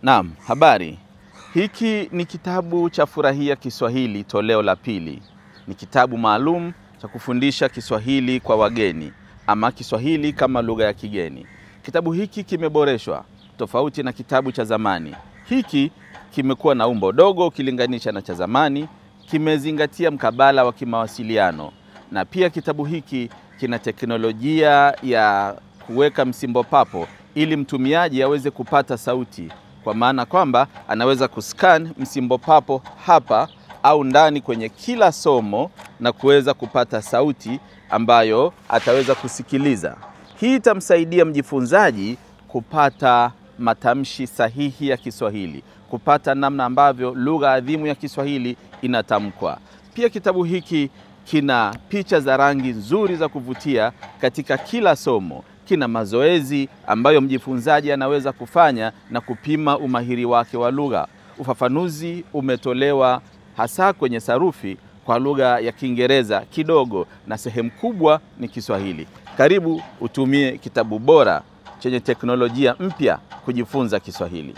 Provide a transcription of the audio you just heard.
Naam, habari. Hiki ni kitabu cha Furahia Kiswahili toleo la pili. Ni kitabu maalum cha kufundisha Kiswahili kwa wageni ama Kiswahili kama lugha ya kigeni. Kitabu hiki kimeboreshwa tofauti na kitabu cha zamani. Hiki kimekuwa na umbo dogo ukilinganisha na cha zamani, kimezingatia mkabala wa kimawasiliano. Na pia kitabu hiki kina teknolojia ya kuweka msimbo papo ili mtumiaji aweze kupata sauti. Kwa maana kwamba anaweza kuscan msimbo papo hapa au ndani kwenye kila somo na kuweza kupata sauti ambayo ataweza kusikiliza. Hii itamsaidia mjifunzaji kupata matamshi sahihi ya Kiswahili, kupata namna ambavyo lugha adhimu ya Kiswahili inatamkwa. Pia kitabu hiki kina picha za rangi nzuri za kuvutia katika kila somo. Kina mazoezi ambayo mjifunzaji anaweza kufanya na kupima umahiri wake wa lugha. Ufafanuzi umetolewa hasa kwenye sarufi kwa lugha ya Kiingereza kidogo na sehemu kubwa ni Kiswahili. Karibu utumie kitabu bora chenye teknolojia mpya kujifunza Kiswahili.